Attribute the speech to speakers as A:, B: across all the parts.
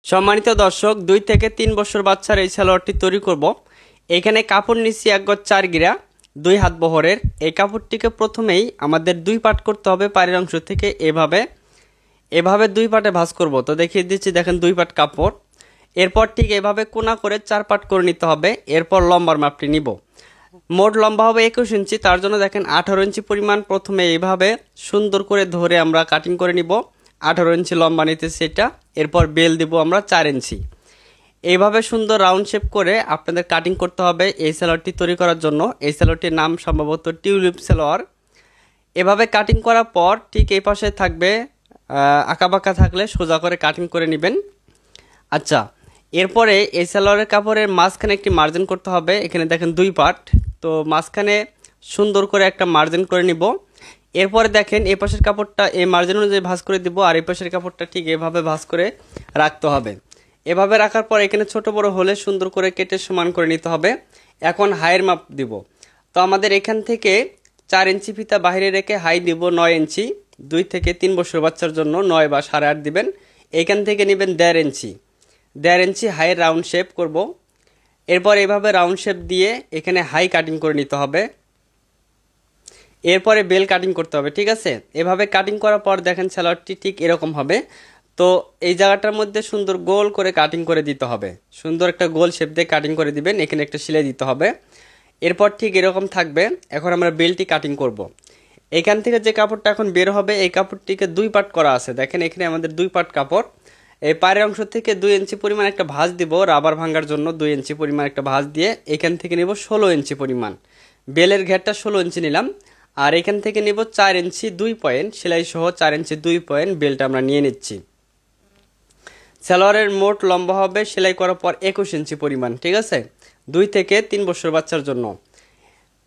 A: সম্মানিত দর্শক, 2 থেকে 3 বছর বাচ্চার এই সালোয়ারটি তৈরি করব। এখানে কাপড় নিচ্ছি 1 গজ 4 গিরা 2 হাত বহরের। এই কাপড়টিকে প্রথমেই আমাদের 2 পাট করতে হবে। পাড়ের অংশ থেকে এভাবে এভাবে 2 পাটে ভাঁজ করব। তো দেখিয়ে দিচ্ছি, দেখেন 2 পাট কাপড়। এরপর ঠিক এভাবে কোনা করে 4 পাট করে নিতে হবে। এরপর লম্বার মাপটি নিব। মোট লম্বা হবে 21 ইঞ্চি। তার জন্য দেখেন 18 ইঞ্চি পরিমাণ প্রথমে এইভাবে সুন্দর করে ধরে আমরা কাটিং করে নিব। 18 ইঞ্চি লম্বা নিতেছি এটা। এরপর বেল দিব আমরা 4 ইঞ্চি। এইভাবে সুন্দর রাউন্ড শেপ করে আপনাদের কাটিং করতে হবে এই সালোয়ারটি তৈরি করার জন্য। এই সালোয়ারটির নাম সম্ভবত টিউলিপ সালোয়ার। এভাবে কাটিং করার পর ঠিক এই পাশে থাকবে আঁকাবাঁকা থাকলে সোজা করে কাটিং করে নেবেন। আচ্ছা, এরপরে এই সালোয়ারের কাপড়ের মাঝখানে একটি মার্জিন করতে হবে। এখানে দেখেন 2 পার্ট, তো মাঝখানে সুন্দর করে একটা মার্জিন করে নিব। এরপরে দেখেন এই পাশের কাপড়টা এই মার্জিন অনুযায়ী ভাঁজ করে দিব, আর এই পাশের কাপড়টা ঠিক এভাবে ভাঁজ করে রাখতে হবে। এভাবে রাখার পর এখানে ছোট বড় হলে সুন্দর করে কেটে সমান করে নিতে হবে। এখন হাইয়ের মাপ দিব। তো আমাদের এখান থেকে 4 ইঞ্চি ফিতা বাইরে রেখে হাই দিব 9 ইঞ্চি। 2 থেকে 3 বছর বাচ্চার জন্য 9 বা 8.5 দিবেন। এখান থেকে নেবেন 1.5 ইঞ্চি। 1.5 ইঞ্চি হাইয়ের রাউন্ড শেপ করব। এরপর এভাবে রাউন্ড শেপ দিয়ে এখানে হাই কাটিং করে নিতে হবে। এরপরে বেল কাটিং করতে হবে, ঠিক আছে। এভাবে কাটিং করার পর দেখেন সালোয়ারটি ঠিক এরকম হবে। তো এই জায়গাটার মধ্যে সুন্দর গোল করে কাটিং করে দিতে হবে। সুন্দর একটা গোল শেপ দিয়ে কাটিং করে দিবেন। এখানে একটা সেলাই দিতে হবে। এরপর ঠিক এরকম থাকবে। এখন আমরা বেলটি কাটিং করব। এখান থেকে যে কাপড়টা এখন বের হবে এই কাপড়টিকে 2 পার্ট করা আছে। দেখেন এখানে আমাদের 2 পার্ট কাপড়। এই পায়ের অংশ থেকে 2 ইঞ্চি পরিমাণ একটা ভাঁজ দিব রাবার ভাঙার জন্য। 2 ইঞ্চি পরিমাণ একটা ভাঁজ দিয়ে এখান থেকে নেব 16 ইঞ্চি পরিমাণ। বেলের ঘেরটা 16 ইঞ্চি নিলাম। আর এখান থেকে নেব 4 ইঞ্চি 2 পয়েন্ট সেলাই সহ 4 ইঞ্চি 2 পয়েন্ট বেলটা আমরা নিয়ে নিচ্ছি। সালোয়ারের মোট লম্বা হবে সেলাই করার পর 21 ইঞ্চি পরিমাণ, ঠিক আছে, 2 থেকে 3 বছর বাচ্চার জন্য।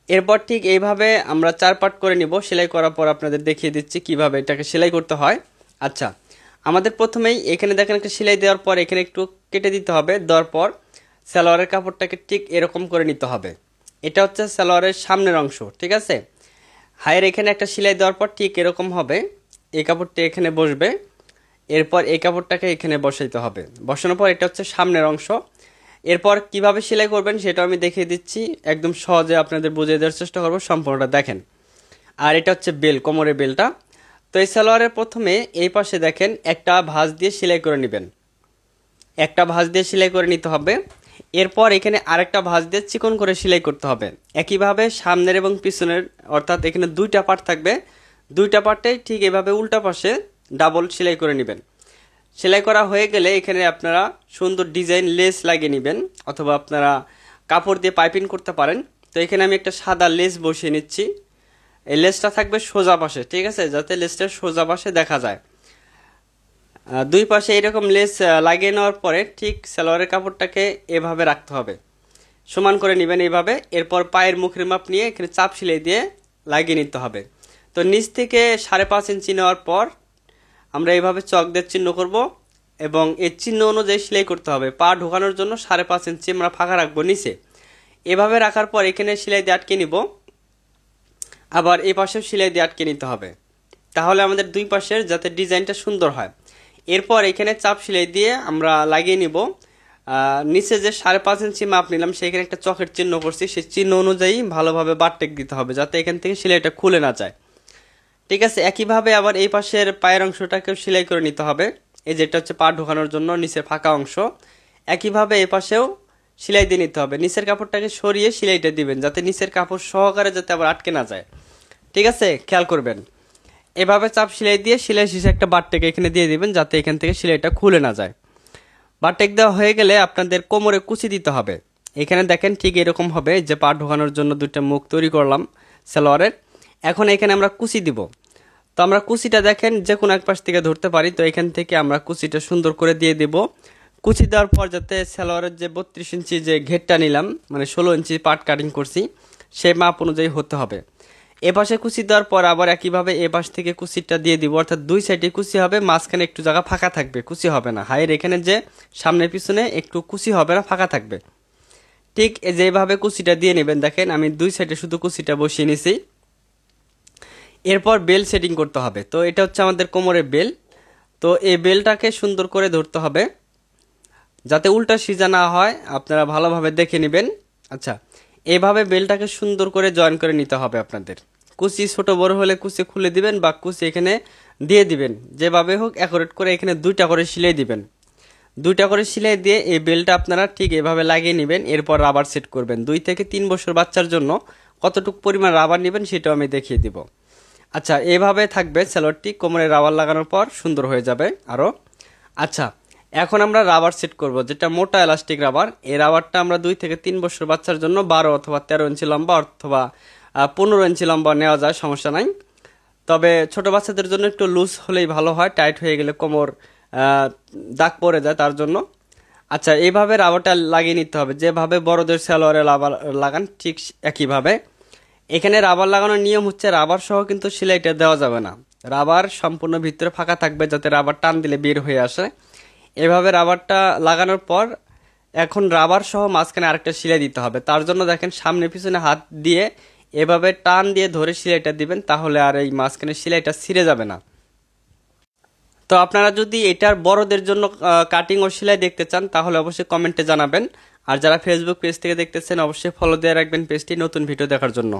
A: এরপর ঠিক এইভাবে আমরা 4 পার্ট করে নিব। সেলাই করার পর আপনাদের দেখিয়ে দিচ্ছি কিভাবে এটাকে সেলাই করতে হয়। আচ্ছা, আমাদের প্রথমেই এখানে দেখেন একটা সেলাই দেওয়ার পর এখানে একটু কেটে দিতে হবে। দেওয়ার পর সালোয়ারের কাপড়টাকে ঠিক এরকম করে নিতে হবে। এটা হচ্ছে সালোয়ারের সামনের অংশ, ঠিক আছে। হায়ের এখানে একটা সেলাই দেওয়ার পর ঠিক এরকম হবে। এই কাপড়টা এখানে বসবে। এরপর এই কাপড়টাকে এখানে বসাইতে হবে। বসানোর পর এটা হচ্ছে সামনের অংশ। এরপর কিভাবে সেলাই করবেন সেটা আমি দেখিয়ে দিচ্ছি। একদম সহজে আপনাদের বুঝিয়ে দেওয়ার চেষ্টা করব, সম্পূর্ণটা দেখেন। আর এটা হচ্ছে বেল, কোমরের বেলটা। তো এই সালোয়ারের প্রথমে এই পাশে দেখেন একটা ভাঁজ দিয়ে সেলাই করে নেবেন। একটা ভাঁজ দিয়ে সেলাই করে নিতে হবে। এরপর এখানে আরেকটা ভাঁজ দিয়ে চিকন করে সেলাই করতে হবে। একইভাবে সামনের এবং পিছনের, অর্থাৎ এখানে 2টা পার্ট থাকবে। 2টা পার্টে ঠিক এভাবে উল্টা পাশে ডাবল সেলাই করে নেবেন। সেলাই করা হয়ে গেলে এখানে আপনারা সুন্দর ডিজাইন লেস লাগিয়ে নেবেন, অথবা আপনারা কাপড় দিয়ে পাইপিং করতে পারেন। তো এখানে আমি একটা সাদা লেস বসিয়ে নিচ্ছি। এই লেসটা থাকবে সোজা পাশে, ঠিক আছে, যাতে লেসটা সোজা পাশে দেখা যায়। 2 পাশে এরকম লেস লাগিয়ে নেওয়ার পরে ঠিক সালোয়ারের কাপড়টাকে এভাবে রাখতে হবে, সমান করে নেবেন এইভাবে। এরপর পায়ের মুখের মাপ নিয়ে এখানে চাপ সেলাই দিয়ে লাগিয়ে নিতে হবে। তো নিচ থেকে 5.5 ইঞ্চি নেওয়ার পর আমরা এইভাবে চক দিয়ে চিহ্ন করব, এবং এই চিহ্ন অনুযায়ী সেলাই করতে হবে। পা ঢোকানোর জন্য 5.5 ইঞ্চি আমরা ফাঁকা রাখবো নিচে। এভাবে রাখার পর এখানে সেলাই দিয়ে আটকে নিব। আবার এই পাশেও সেলাই দিয়ে আটকে নিতে হবে, তাহলে আমাদের 2 পাশের যাতে ডিজাইনটা সুন্দর হয়। এরপর এখানে চাপ সেলাই দিয়ে আমরা লাগিয়ে নিব। নিচে যে 5.5 ইঞ্চি মাপ নিলাম সেখানে একটা চকের চিহ্ন করছি, সেই চিহ্ন অনুযায়ী ভালোভাবে বারটেক দিতে হবে যাতে এখান থেকে সেলাইটা খুলে না যায়, ঠিক আছে। একইভাবে আবার এই পাশের পায়ের অংশটাকেও সেলাই করে নিতে হবে। এই যেটা হচ্ছে পা ঢোকানোর জন্য নিচের ফাঁকা অংশ। একইভাবে এই পাশেও সেলাই দিয়ে নিতে হবে। নিচের কাপড়টাকে সরিয়ে সেলাইটা দিবেন যাতে নিচের কাপড় সহকারে যাতে আবার আটকে না যায়, ঠিক আছে, খেয়াল করবেন। এভাবে চাপ সেলাই দিয়ে সেলাই শেষে একটা বারটেক এখানে দিয়ে দিবেন যাতে এখান থেকে সেলাইটা খুলে না যায়। বারটেক দেওয়া হয়ে গেলে আপনাদের কোমরে কুচি দিতে হবে। এখানে দেখেন ঠিক এরকম হবে, যে পা ঢোকানোর জন্য 2টা মুখ তৈরি করলাম সালোয়ারের। এখন এখানে আমরা কুচি দিব। তো আমরা কুচিটা দেখেন যে কোনো এক পাশ থেকে ধরতে পারি। তো এখান থেকে আমরা কুচিটা সুন্দর করে দিয়ে দেব। কুচি দেওয়ার পর যাতে সালোয়ারের যে 32 ইঞ্চি যে ঘেরটা নিলাম, মানে 16 ইঞ্চি পার্ট কাটিং করছি, সেই মাপ অনুযায়ী হতে হবে। এ পাশে কুচি দেওয়ার পর আবার একইভাবে এ পাশ থেকে কুচিটা দিয়ে দিব, অর্থাৎ 2 সাইডে কুচি হবে, মাঝখানে একটু জায়গা ফাঁকা থাকবে, কুচি হবে না। হাইয়ের এখানে যে সামনে পিছনে একটু কুচি হবে না, ফাঁকা থাকবে। ঠিক যেভাবে কুচিটা দিয়ে নেবেন। দেখেন আমি 2 সাইডে শুধু কুচিটা বসিয়ে নিছি। এরপর বেল সেটিং করতে হবে। তো এটা হচ্ছে আমাদের কোমরের বেল। তো এই বেলটাকে সুন্দর করে ধরতে হবে। যাতে উল্টা সিজা না হয় আপনারা ভালোভাবে দেখে নেবেন। আচ্ছা, এইভাবে বেলটাকে সুন্দর করে জয়েন করে নিতে হবে আপনাদের। কুচি ছোট বড় হলে কুচি খুলে দিবেন বা কুচি এখানে দিয়ে দিবেন, যেভাবে হোক অ্যাকুরেট করে এখানে 2টা করে সিলাই দিবেন। 2টা করে সিলাই দিয়ে এই বেলটা আপনারা ঠিক এভাবে লাগিয়ে নেবেন। এরপর রাবার সেট করবেন। 2 থেকে 3 বছর বাচ্চার জন্য কতটুকু পরিমাণ রাবার নেবেন সেটাও আমি দেখিয়ে দিব। আচ্ছা, এভাবে থাকবে সালোয়ারটি। কোমরে রাবার লাগানোর পর সুন্দর হয়ে যাবে আরও। আচ্ছা, এখন আমরা রাবার সেট করব, যেটা মোটা এলাস্টিক রাবার। এই রাবারটা আমরা 2 থেকে 3 বছর বাচ্চার জন্য 12 অথবা 13 ইঞ্চি লম্বা অথবা 15 ইঞ্চি লম্বা নেওয়া যায়, সমস্যা নাই। তবে ছোট বাচ্চাদের জন্য একটু লুজ হলেই ভালো হয়, টাইট হয়ে গেলে কোমর দাগ পড়ে যায় তার জন্য। আচ্ছা, এইভাবে রাবারটা লাগিয়ে নিতে হবে, যেভাবে বড়দের সালোয়ারে রাবার লাগান ঠিক একইভাবে। এখানে রাবার লাগানোর নিয়ম হচ্ছে রাবার সহ কিন্তু সেলাইটা দেওয়া যাবে না। রাবার সম্পূর্ণ ভিতরে ফাঁকা থাকবে, যাতে রাবার টান দিলে বের হয়ে আসে। এভাবে রাবারটা লাগানোর পর এখন রাবার সহ মাঝখানে আরেকটা সেলাই দিতে হবে। তার জন্য দেখেন সামনে পিছনে হাত দিয়ে এভাবে টান দিয়ে ধরে সেলাইটা দিবেন, তাহলে আর এই মাঝখানে সেলাইটা ছিঁড়ে যাবে না। তো আপনারা যদি এটার বড়দের জন্য কাটিং ও সেলাই দেখতে চান তাহলে অবশ্যই কমেন্টে জানাবেন। আর যারা ফেসবুক পেজ থেকে দেখতেছেন অবশ্যই ফলো দিয়ে রাখবেন পেজটি নতুন ভিডিও দেখার জন্য।